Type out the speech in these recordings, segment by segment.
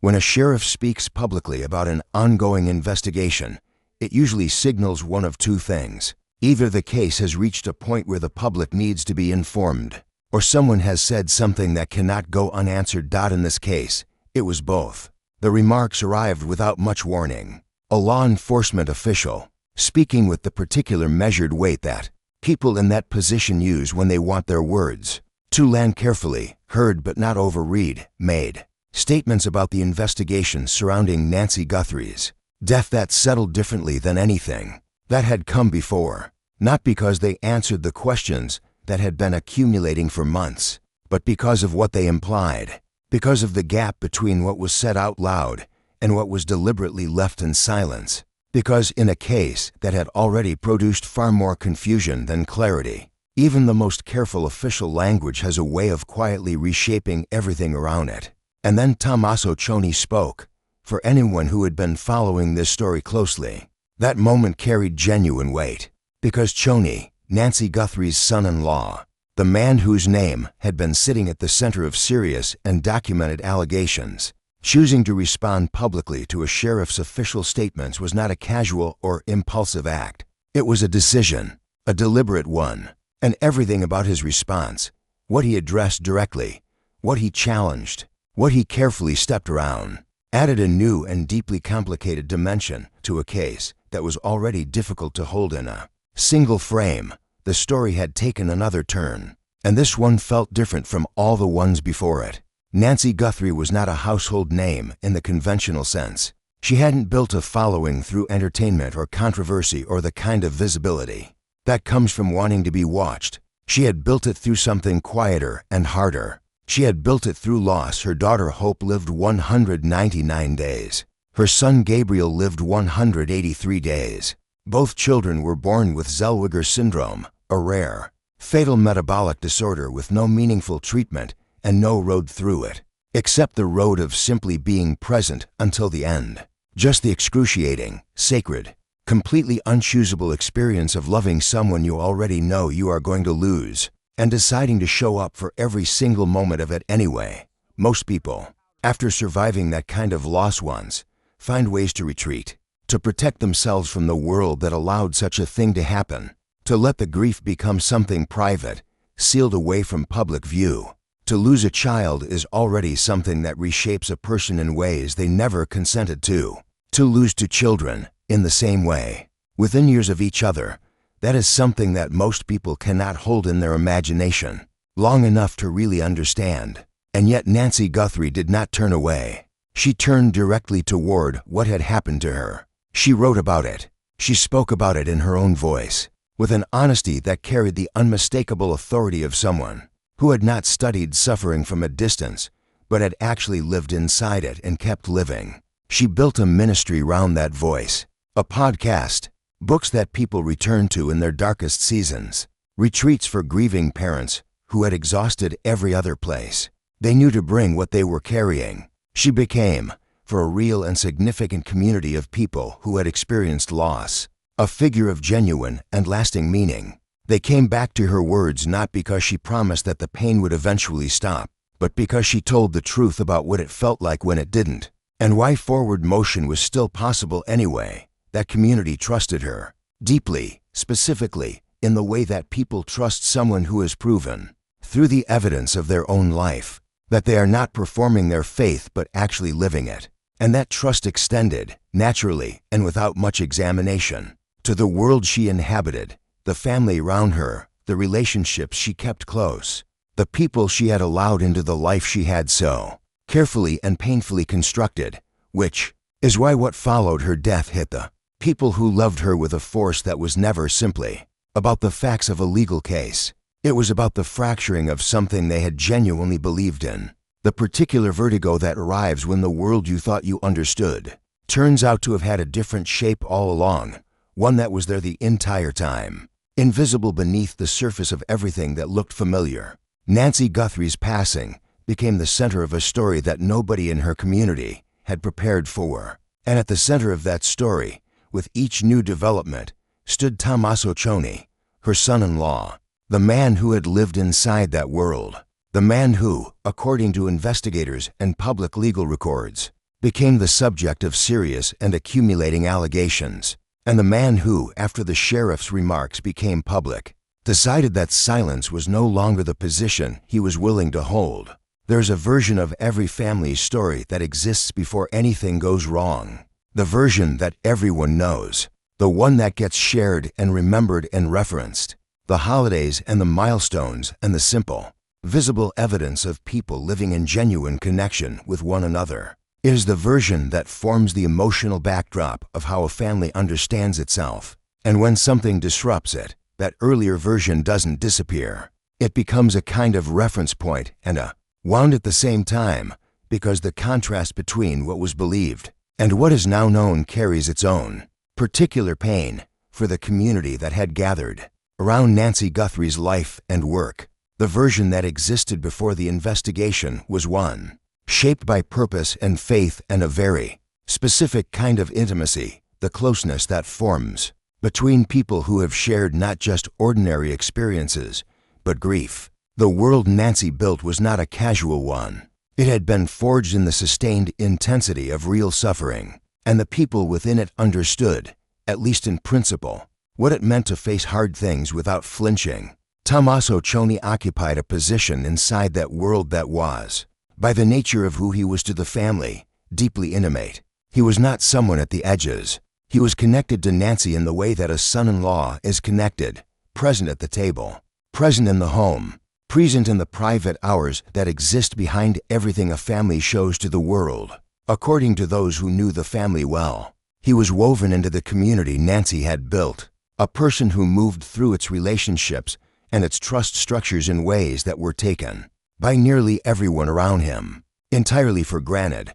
When a sheriff speaks publicly about an ongoing investigation, it usually signals one of two things. Either the case has reached a point where the public needs to be informed, or someone has said something that cannot go unanswered. In this case, it was both. The remarks arrived without much warning. A law enforcement official, speaking with the particular measured weight that people in that position use when they want their words to land carefully, heard but not overread, made statements about the investigation surrounding Nancy Guthrie's death that settled differently than anything that had come before. Not because they answered the questions that had been accumulating for months, but because of what they implied, because of the gap between what was said out loud and what was deliberately left in silence, because in a case that had already produced far more confusion than clarity, even the most careful official language has a way of quietly reshaping everything around it. And then Tommaso Cioni spoke. For anyone who had been following this story closely, that moment carried genuine weight, because Cioni, Nancy Guthrie's son-in-law, the man whose name had been sitting at the center of serious and documented allegations, choosing to respond publicly to a sheriff's official statements was not a casual or impulsive act. It was a decision, a deliberate one, and everything about his response, what he addressed directly, what he challenged, what he carefully stepped around, added a new and deeply complicated dimension to a case that was already difficult to hold in a single frame. The story had taken another turn, and this one felt different from all the ones before it. Nancy Guthrie was not a household name in the conventional sense. She hadn't built a following through entertainment or controversy or the kind of visibility that comes from wanting to be watched. She had built it through something quieter and harder. She had built it through loss. Her daughter Hope lived 199 days. Her son Gabriel lived 183 days. Both children were born with Zellweger syndrome, a rare, fatal metabolic disorder with no meaningful treatment and no road through it, except the road of simply being present until the end. Just the excruciating, sacred, completely unchoosable experience of loving someone you already know you are going to lose, and deciding to show up for every single moment of it anyway. Most people, after surviving that kind of loss once, find ways to retreat, to protect themselves from the world that allowed such a thing to happen, to let the grief become something private, sealed away from public view. To lose a child is already something that reshapes a person in ways they never consented to. To lose two children, in the same way, within years of each other, that is something that most people cannot hold in their imagination long enough to really understand. And yet Nancy Guthrie did not turn away. She turned directly toward what had happened to her. She wrote about it. She spoke about it in her own voice, with an honesty that carried the unmistakable authority of someone who had not studied suffering from a distance, but had actually lived inside it and kept living. She built a ministry round that voice, a podcast, books that people return to in their darkest seasons, retreats for grieving parents who had exhausted every other place. They knew to bring what they were carrying. She became, for a real and significant community of people who had experienced loss, a figure of genuine and lasting meaning. They came back to her words not because she promised that the pain would eventually stop, but because she told the truth about what it felt like when it didn't, and why forward motion was still possible anyway. That community trusted her, deeply, specifically, in the way that people trust someone who has proven, through the evidence of their own life, that they are not performing their faith but actually living it. And that trust extended, naturally and without much examination, to the world she inhabited, the family around her, the relationships she kept close, the people she had allowed into the life she had so carefully and painfully constructed, which is why what followed her death hit the people who loved her with a force that was never simply about the facts of a legal case. It was about the fracturing of something they had genuinely believed in. The particular vertigo that arrives when the world you thought you understood turns out to have had a different shape all along, one that was there the entire time, invisible beneath the surface of everything that looked familiar. Nancy Guthrie's passing became the center of a story that nobody in her community had prepared for. And at the center of that story, with each new development, stood Tommaso Cioni, her son-in-law, the man who had lived inside that world, the man who, according to investigators and public legal records, became the subject of serious and accumulating allegations. And the man who, after the sheriff's remarks became public, decided that silence was no longer the position he was willing to hold. There's a version of every family's story that exists before anything goes wrong. The version that everyone knows. The one that gets shared and remembered and referenced. The holidays and the milestones and the simple, visible evidence of people living in genuine connection with one another. It is the version that forms the emotional backdrop of how a family understands itself. And when something disrupts it, that earlier version doesn't disappear. It becomes a kind of reference point and a wound at the same time, because the contrast between what was believed and what is now known carries its own particular pain for the community that had gathered around Nancy Guthrie's life and work. The version that existed before the investigation was one shaped by purpose and faith and a very specific kind of intimacy, the closeness that forms between people who have shared not just ordinary experiences, but grief. The world Nancy built was not a casual one. It had been forged in the sustained intensity of real suffering, and the people within it understood, at least in principle, what it meant to face hard things without flinching. Tommaso Cioni occupied a position inside that world that was, by the nature of who he was to the family, deeply intimate. He was not someone at the edges. He was connected to Nancy in the way that a son-in-law is connected, present at the table, present in the home, present in the private hours that exist behind everything a family shows to the world. According to those who knew the family well, he was woven into the community Nancy had built, a person who moved through its relationships and its trust structures in ways that were taken by nearly everyone around him entirely for granted.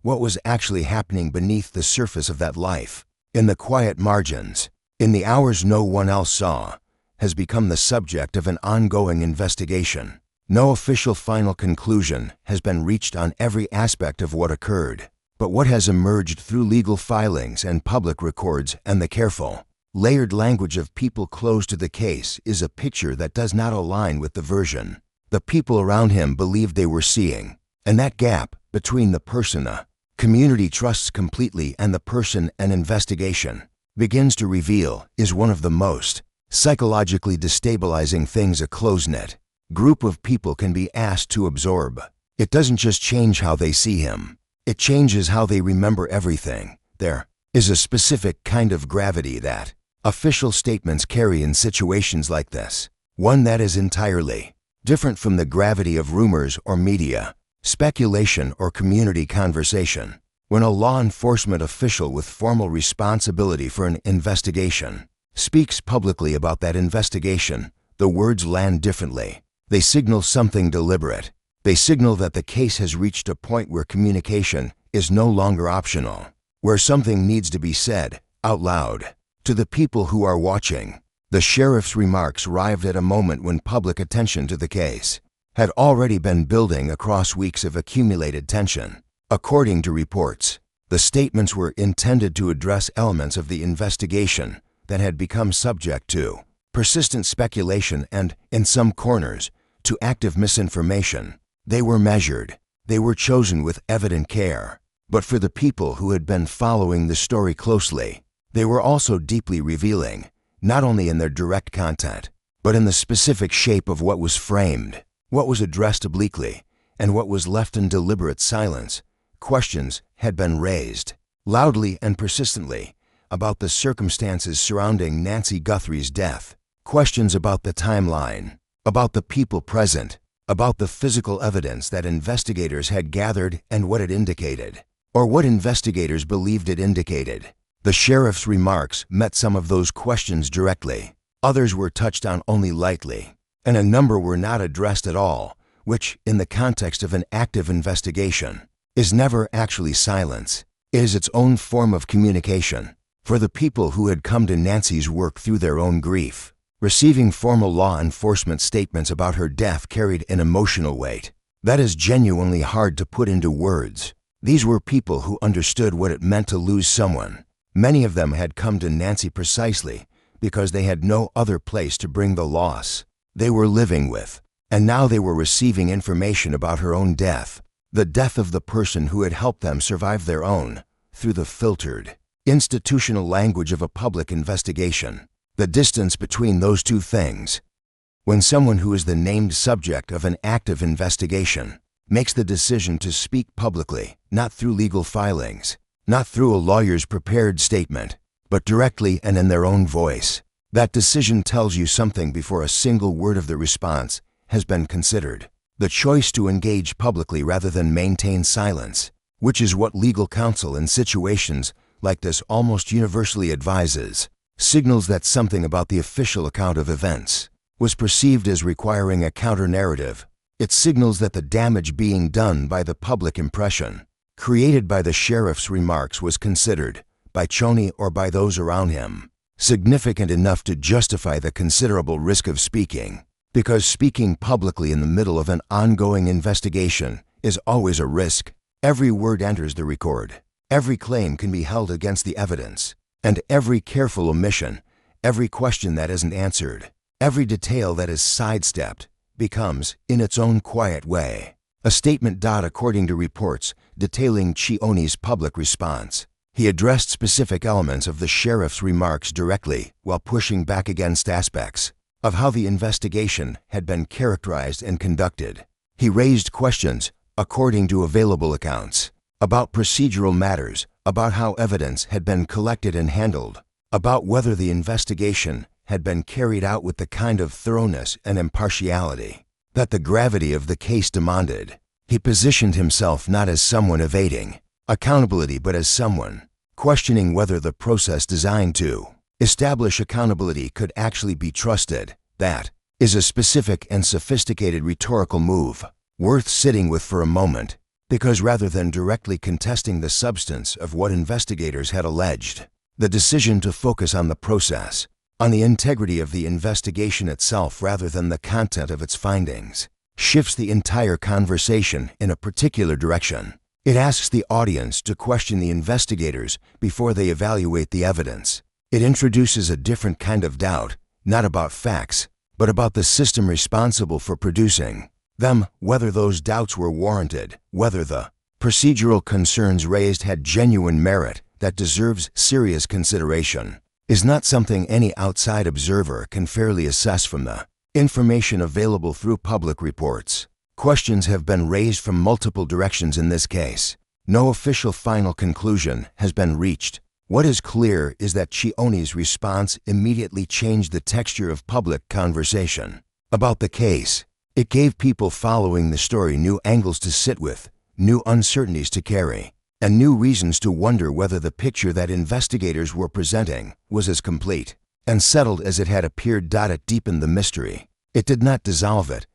What was actually happening beneath the surface of that life, in the quiet margins, in the hours no one else saw, has become the subject of an ongoing investigation. No official final conclusion has been reached on every aspect of what occurred, but what has emerged through legal filings and public records and the careful, layered language of people close to the case is a picture that does not align with the version the people around him believed they were seeing. And that gap between the person a community trusts completely and the person an investigation begins to reveal is one of the most psychologically destabilizing things a close-knit group of people can be asked to absorb. It doesn't just change how they see him. It changes how they remember everything. There is a specific kind of gravity that official statements carry in situations like this, one that is entirely different from the gravity of rumors or media, speculation or community conversation. When a law enforcement official with formal responsibility for an investigation speaks publicly about that investigation, the words land differently. They signal something deliberate. They signal that the case has reached a point where communication is no longer optional, where something needs to be said out loud to the people who are watching. The sheriff's remarks arrived at a moment when public attention to the case had already been building across weeks of accumulated tension. According to reports, the statements were intended to address elements of the investigation that had become subject to persistent speculation and, in some corners, to active misinformation. They were measured. They were chosen with evident care. But for the people who had been following the story closely, they were also deeply revealing, not only in their direct content, but in the specific shape of what was framed, what was addressed obliquely, and what was left in deliberate silence. Questions had been raised, loudly and persistently, about the circumstances surrounding Nancy Guthrie's death. Questions about the timeline, about the people present, about the physical evidence that investigators had gathered and what it indicated, or what investigators believed it indicated. The sheriff's remarks met some of those questions directly. Others were touched on only lightly, and a number were not addressed at all, which, in the context of an active investigation, is never actually silence. It is its own form of communication. For the people who had come to Nancy's work through their own grief, receiving formal law enforcement statements about her death carried an emotional weight that is genuinely hard to put into words. These were people who understood what it meant to lose someone. Many of them had come to Nancy precisely because they had no other place to bring the loss they were living with, and now they were receiving information about her own death. The death of the person who had helped them survive their own, through the filtered, institutional language of a public investigation. The distance between those two things. When someone who is the named subject of an active investigation makes the decision to speak publicly, not through legal filings, not through a lawyer's prepared statement, but directly and in their own voice, that decision tells you something before a single word of the response has been considered. The choice to engage publicly rather than maintain silence, which is what legal counsel in situations like this almost universally advises, signals that something about the official account of events was perceived as requiring a counter-narrative. It signals that the damage being done by the public impression created by the sheriff's remarks was considered, by Cioni or by those around him, significant enough to justify the considerable risk of speaking. Because speaking publicly in the middle of an ongoing investigation is always a risk. Every word enters the record. Every claim can be held against the evidence. And every careful omission, every question that isn't answered, every detail that is sidestepped, becomes, in its own quiet way, a statement. According to reports detailing Cioni's public response, he addressed specific elements of the sheriff's remarks directly while pushing back against aspects of how the investigation had been characterized and conducted. He raised questions, according to available accounts, about procedural matters, about how evidence had been collected and handled, about whether the investigation had been carried out with the kind of thoroughness and impartiality that the gravity of the case demanded. He positioned himself not as someone evading accountability but as someone questioning whether the process designed to establish accountability could actually be trusted. That is a specific and sophisticated rhetorical move, worth sitting with for a moment, because rather than directly contesting the substance of what investigators had alleged, the decision to focus on the process, on the integrity of the investigation itself rather than the content of its findings, shifts the entire conversation in a particular direction. It asks the audience to question the investigators before they evaluate the evidence. It introduces a different kind of doubt, not about facts, but about the system responsible for producing them, whether those doubts were warranted, whether the procedural concerns raised had genuine merit that deserves serious consideration, is not something any outside observer can fairly assess from the information available through public reports. Questions have been raised from multiple directions in this case. No official final conclusion has been reached. What is clear is that Cioni's response immediately changed the texture of public conversation about the case. It gave people following the story new angles to sit with, new uncertainties to carry, and new reasons to wonder whether the picture that investigators were presenting was as complete and settled as it had appeared. It deepened the mystery. It did not dissolve it.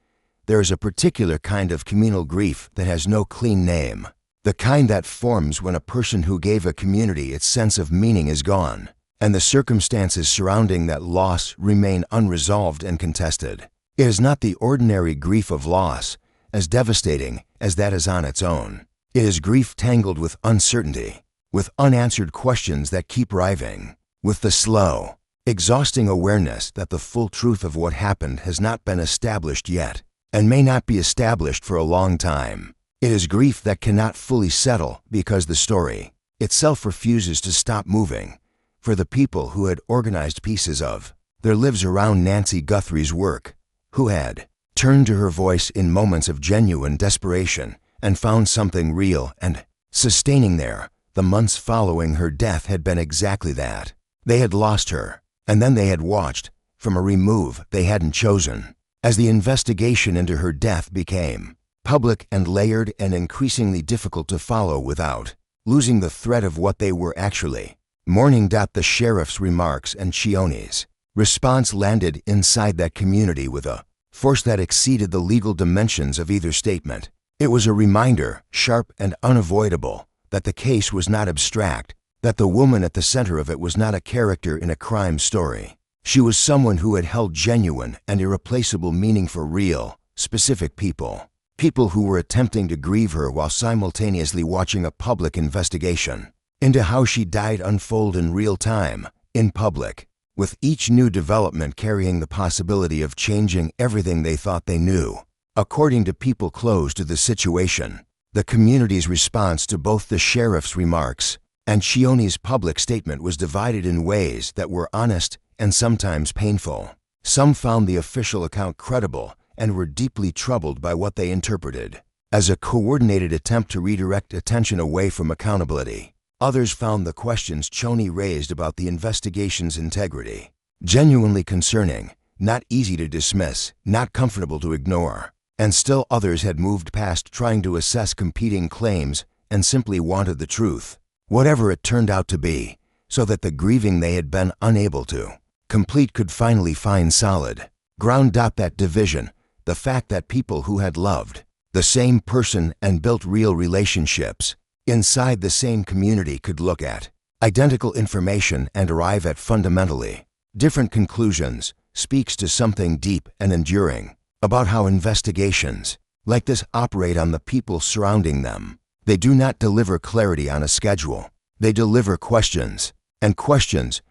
There is a particular kind of communal grief that has no clean name, the kind that forms when a person who gave a community its sense of meaning is gone, and the circumstances surrounding that loss remain unresolved and contested. It is not the ordinary grief of loss, as devastating as that is on its own. It is grief tangled with uncertainty, with unanswered questions that keep riving, with the slow, exhausting awareness that the full truth of what happened has not been established yet, and may not be established for a long time. It is grief that cannot fully settle because the story itself refuses to stop moving. For the people who had organized pieces of their lives around Nancy Guthrie's work, who had turned to her voice in moments of genuine desperation and found something real and sustaining there, the months following her death had been exactly that. They had lost her, and then they had watched from a remove they hadn't chosen, as the investigation into her death became public and layered and increasingly difficult to follow without losing the thread of what they were actually mourning. The sheriff's remarks and Cioni's response landed inside that community with a force that exceeded the legal dimensions of either statement. It was a reminder, sharp and unavoidable, that the case was not abstract, that the woman at the center of it was not a character in a crime story. She was someone who had held genuine and irreplaceable meaning for real, specific people. People who were attempting to grieve her while simultaneously watching a public investigation into how she died unfold in real time, in public, with each new development carrying the possibility of changing everything they thought they knew. According to people close to the situation, The community's response to both the sheriff's remarks and Cioni's public statement was divided in ways that were honest and sometimes painful. Some found the official account credible and were deeply troubled by what they interpreted as a coordinated attempt to redirect attention away from accountability. Others found the questions Cioni raised about the investigation's integrity genuinely concerning, not easy to dismiss, not comfortable to ignore. And still others had moved past trying to assess competing claims and simply wanted the truth, whatever it turned out to be, so that the grieving they had been unable to complete could finally find solid ground. That division, the fact that people who had loved the same person and built real relationships inside the same community could look at identical information and arrive at fundamentally different conclusions, speaks to something deep and enduring about how investigations like this operate on the people surrounding them. They do not deliver clarity on a schedule. They deliver questions, and questions,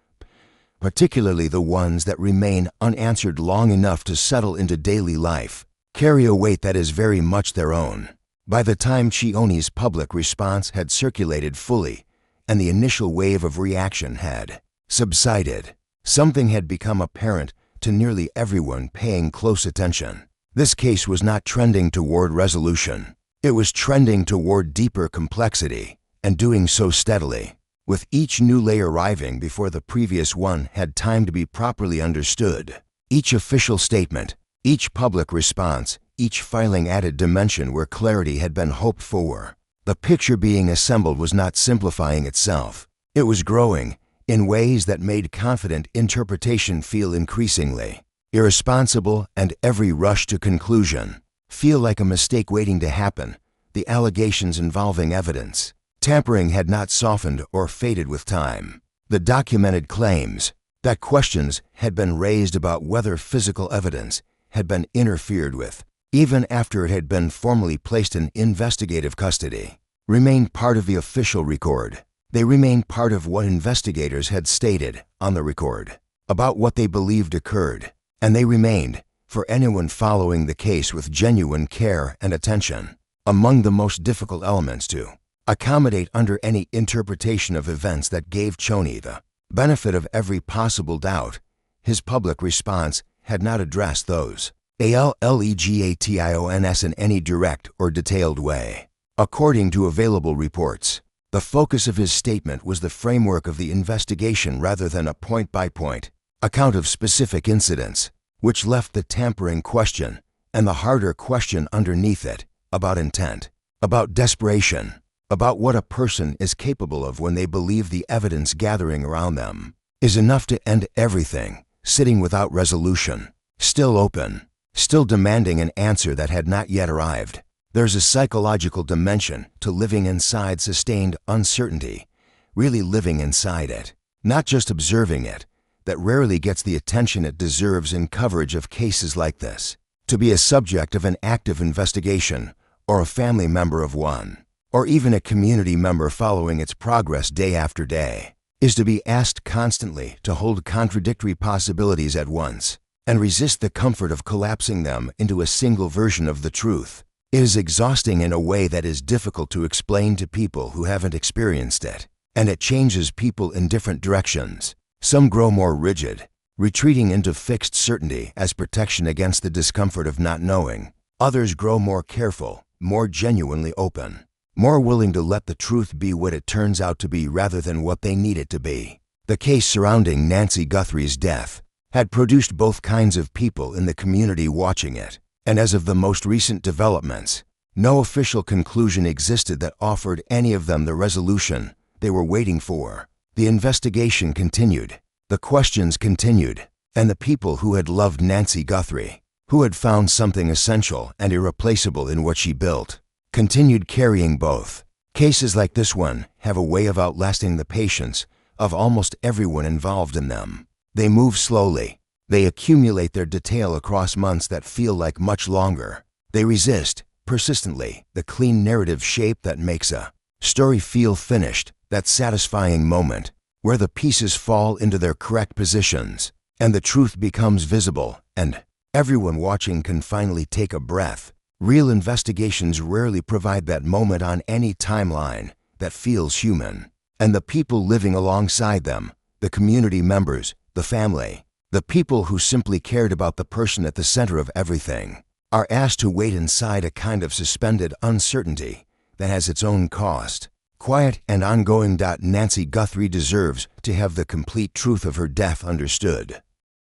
particularly the ones that remain unanswered long enough to settle into daily life, carry a weight that is very much their own. By the time Cioni's public response had circulated fully and the initial wave of reaction had subsided, something had become apparent to nearly everyone paying close attention. This case was not trending toward resolution. It was trending toward deeper complexity, and doing so steadily, with each new layer arriving before the previous one had time to be properly understood. Each official statement, each public response, each filing added dimension where clarity had been hoped for. The picture being assembled was not simplifying itself. It was growing in ways that made confident interpretation feel increasingly irresponsible, and every rush to conclusion feel like a mistake waiting to happen. The allegations involving evidence tampering had not softened or faded with time. The documented claims that questions had been raised about whether physical evidence had been interfered with, even after it had been formally placed in investigative custody, remained part of the official record. They remained part of what investigators had stated on the record about what they believed occurred, and they remained, for anyone following the case with genuine care and attention, among the most difficult elements to accommodate under any interpretation of events that gave Cioni the benefit of every possible doubt. His public response had not addressed those allegations in any direct or detailed way. According to available reports, the focus of his statement was the framework of the investigation rather than a point-by-point account of specific incidents, which left the tampering question and the harder question underneath it about intent, about desperation, about what a person is capable of when they believe the evidence gathering around them is enough to end everything, sitting without resolution, still open, still demanding an answer that had not yet arrived. There's a psychological dimension to living inside sustained uncertainty, really living inside it, not just observing it, that rarely gets the attention it deserves in coverage of cases like this. To be a subject of an active investigation, or a family member of one, or even a community member following its progress day after day, is to be asked constantly to hold contradictory possibilities at once and resist the comfort of collapsing them into a single version of the truth. It is exhausting in a way that is difficult to explain to people who haven't experienced it, and it changes people in different directions. Some grow more rigid, retreating into fixed certainty as protection against the discomfort of not knowing. Others grow more careful, more genuinely open, more willing to let the truth be what it turns out to be rather than what they need it to be. The case surrounding Nancy Guthrie's death had produced both kinds of people in the community watching it. And as of the most recent developments, no official conclusion existed that offered any of them the resolution they were waiting for. The investigation continued, the questions continued, and the people who had loved Nancy Guthrie, who had found something essential and irreplaceable in what she built, continued carrying both. Cases like this one have a way of outlasting the patience of almost everyone involved in them. They move slowly. They accumulate their detail across months that feel like much longer. They resist, persistently, the clean narrative shape that makes a story feel finished, that satisfying moment, where the pieces fall into their correct positions, and the truth becomes visible, and everyone watching can finally take a breath, Real investigations rarely provide that moment on any timeline that feels human. And the people living alongside them, the community members, the family, the people who simply cared about the person at the center of everything, are asked to wait inside a kind of suspended uncertainty that has its own cost. Quiet and ongoing. Nancy Guthrie deserves to have the complete truth of her death understood.